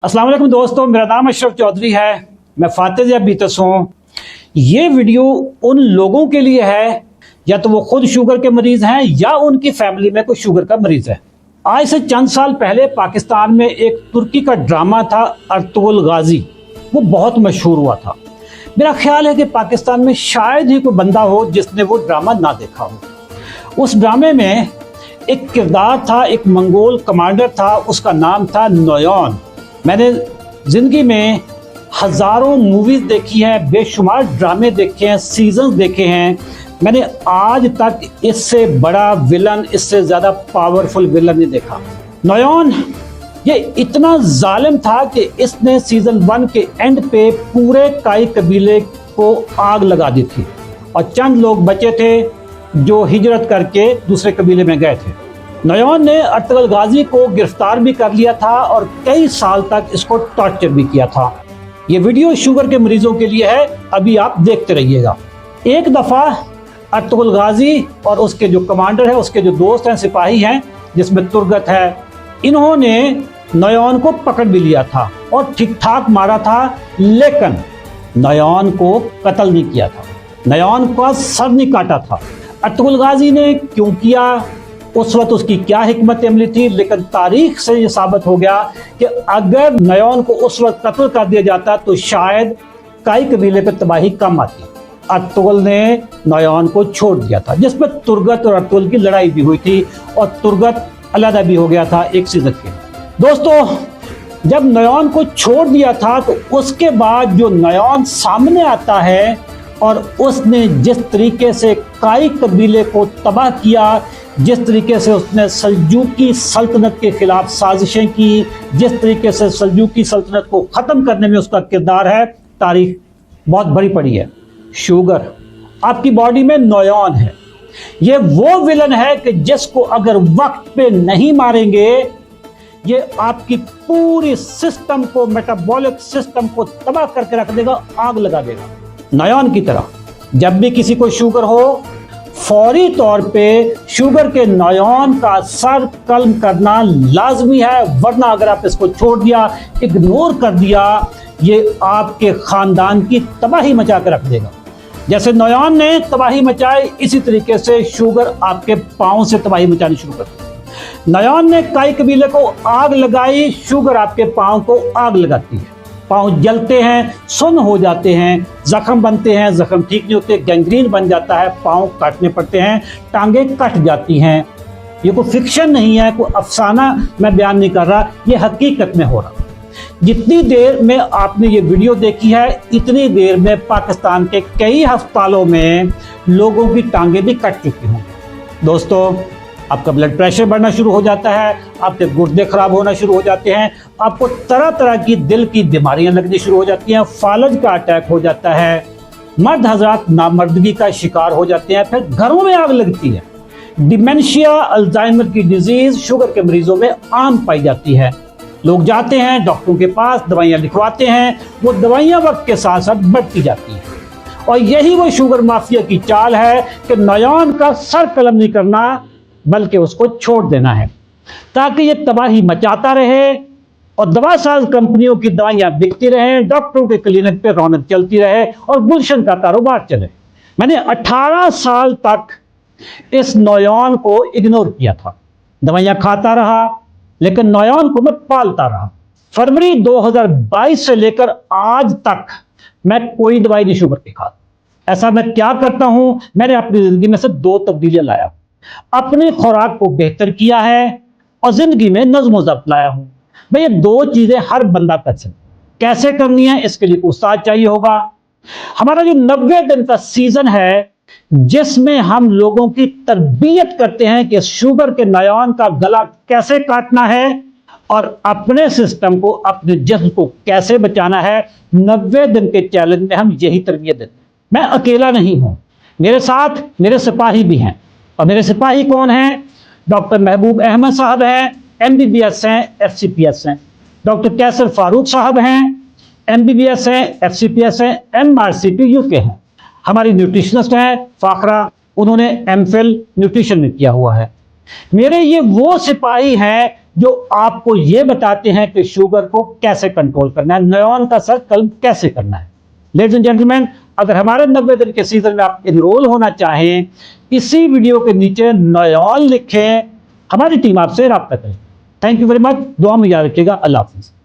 अस्सलाम वालेकुम दोस्तों, मेरा नाम अशरफ चौधरी है। मैं फातेह बीतस हूँ। ये वीडियो उन लोगों के लिए है या तो वो खुद शुगर के मरीज हैं या उनकी फैमिली में कोई शुगर का मरीज है। आज से चंद साल पहले पाकिस्तान में एक तुर्की का ड्रामा था अर्तुगरुल गाजी, वो बहुत मशहूर हुआ था। मेरा ख्याल है कि पाकिस्तान में शायद ही कोई बंदा हो जिसने वो ड्रामा ना देखा हो। उस ड्रामे में एक किरदार था, एक मंगोल कमांडर था, उसका नाम था नोयान। मैंने ज़िंदगी में हज़ारों मूवीज़ देखी हैं, बेशुमार ड्रामे देखे हैं, सीजन्स देखे हैं। मैंने आज तक इससे बड़ा विलन, इससे ज़्यादा पावरफुल विलन नहीं देखा। नोयान ये इतना जालिम था कि इसने सीज़न 1 के एंड पे पूरे काई कबीले को आग लगा दी थी और चंद लोग बचे थे जो हिजरत करके दूसरे कबीले में गए थे। नोयान ने अर्तुगरुल गाजी को गिरफ्तार भी कर लिया था और कई साल तक इसको टॉर्चर भी किया था। ये वीडियो शुगर के मरीजों के लिए है, अभी आप देखते रहिएगा। एक दफ़ा अर्तुगरुल गाजी और उसके जो कमांडर है, उसके जो दोस्त हैं, सिपाही हैं, जिसमें तुर्गत है, इन्होंने नोयान को पकड़ भी लिया था और ठीक ठाक मारा था, लेकिन नोयान को कत्ल नहीं किया था, नोयान का सर नहीं काटा था। अर्तुगरुल गाजी ने क्यों किया, उस वक्त उसकी क्या हिकमत अमली थी, लेकिन तारीख से ये साबित हो गया कि अगर नोयान को उस वक्त कत्ल कर दिया जाता तो शायद काई कबीले पर तबाही कम आती। अर्तुगरुल ने नोयान को छोड़ दिया था, जिसमें तुर्गत और अर्तुगरुल की लड़ाई भी हुई थी और तुर्गत अलहदा भी हो गया था एक सीजन के। दोस्तों, जब नोयान को छोड़ दिया था तो उसके बाद जो नोयान सामने आता है और उसने जिस तरीके से काई कबीले को तबाह किया, जिस तरीके से उसने सल्जूकी सल्तनत के खिलाफ साजिशें की, जिस तरीके से सल्जूकी सल्तनत को ख़त्म करने में उसका किरदार है, तारीख बहुत बड़ी पड़ी है। शुगर आपकी बॉडी में नोयान है, ये वो विलन है कि जिसको अगर वक्त पे नहीं मारेंगे ये आपकी पूरी सिस्टम को, मेटाबॉलिक सिस्टम को तबाह करके रख देगा, आग लगा देगा। नोयान की तरह जब भी किसी को शुगर हो, फौरी तौर पे शुगर के नोयान का सर कलम करना लाजमी है, वरना अगर आप इसको छोड़ दिया, इग्नोर कर दिया, ये आपके खानदान की तबाही मचा के रख देगा। जैसे नोयान ने तबाही मचाई, इसी तरीके से शुगर आपके पाँव से तबाही मचानी शुरू कर दी। नोयान ने काई कबीले को आग लगाई, शुगर आपके पाँव को आग लगाती है। पाँव जलते हैं, सुन्न हो जाते हैं, जख्म बनते हैं, जख्म ठीक नहीं होते, गैंग्रीन बन जाता है, पाँव काटने पड़ते हैं, टांगे कट जाती हैं। ये कोई फिक्शन नहीं है, कोई अफसाना मैं बयान नहीं कर रहा, ये हकीकत में हो रहा। जितनी देर में आपने ये वीडियो देखी है, इतनी देर में पाकिस्तान के कई अस्पतालों में लोगों की टांगे भी कट चुकी होंगी। दोस्तों, आपका ब्लड प्रेशर बढ़ना शुरू हो जाता है, आपके गुर्दे खराब होना शुरू हो जाते हैं, आपको तरह तरह की दिल की बीमारियां लगनी शुरू हो जाती हैं, फालज का अटैक हो जाता है, मर्द हजरात नामर्दगी का शिकार हो जाते हैं, फिर घरों में आग लगती है। डिमेंशिया, अल्जाइमर की डिजीज शुगर के मरीजों में आम पाई जाती है। लोग जाते हैं डॉक्टरों के पास, दवाइयाँ लिखवाते हैं, वो दवाइयाँ वक्त के साथ साथ बढ़ती जाती हैं। और यही वो शुगर माफिया की चाल है कि नोयान का सर कलम नहीं करना, बल्कि उसको छोड़ देना है, ताकि ये तबाही मचाता रहे और दवासाज कंपनियों की दवाइयाँ बिकती रहें, डॉक्टरों के क्लिनिक पे रौनक चलती रहे और गुलशन का कारोबार चले। मैंने 18 साल तक इस नोयान को इग्नोर किया था, दवाइयाँ खाता रहा, लेकिन नोयान को मैं पालता रहा। फरवरी 2022 से लेकर आज तक मैं कोई दवाई नहीं शुगर की खाता। ऐसा मैं क्या करता हूँ, मैंने अपनी ज़िंदगी में से 2 तब्दीलियाँ लाया। अपनी खुराक को बेहतर किया है और जिंदगी में नज़्म ज़ब्त लाया हूं। भाई, ये 2 चीजें हर बंदा कर सकता। कैसे करनी है, इसके लिए उस्ताद चाहिए होगा। हमारा जो 90 दिन का सीजन है, जिसमें हम लोगों की तरबियत करते हैं कि शुगर के नोयान का गला कैसे काटना है और अपने सिस्टम को, अपने जिस्म को कैसे बचाना है, 90 दिन के चैलेंज में हम यही तरबियत देते हैं। मैं अकेला नहीं हूं, मेरे साथ मेरे सिपाही भी हैं। और मेरे सिपाही कौन हैं? डॉक्टर महबूब अहमद साहब हैं, MBBS हैं, FCPS हैं। डॉक्टर कैसर फारूक साहब हैं, MBBS हैं, FCPS हैं, MRCP UK हैं। हमारी न्यूट्रिशनिस्ट हैं फाखरा, उन्होंने MPhil न्यूट्रिशन में किया हुआ है। मेरे ये वो सिपाही हैं जो आपको ये बताते हैं कि शुगर को कैसे कंट्रोल करना है, नयॉन का सर्कल कैसे करना है। लेडीज एंड जेंटलमैन, अगर हमारे 90 दिन के सीजन में आप इनरोल होना चाहें, इसी वीडियो के नीचे नयॉन लिखें, हमारी टीम आपसे राब्ता करें। थैंक यू वेरी मच, दुआ में याद रखिएगा। अल्लाह हाफिज़।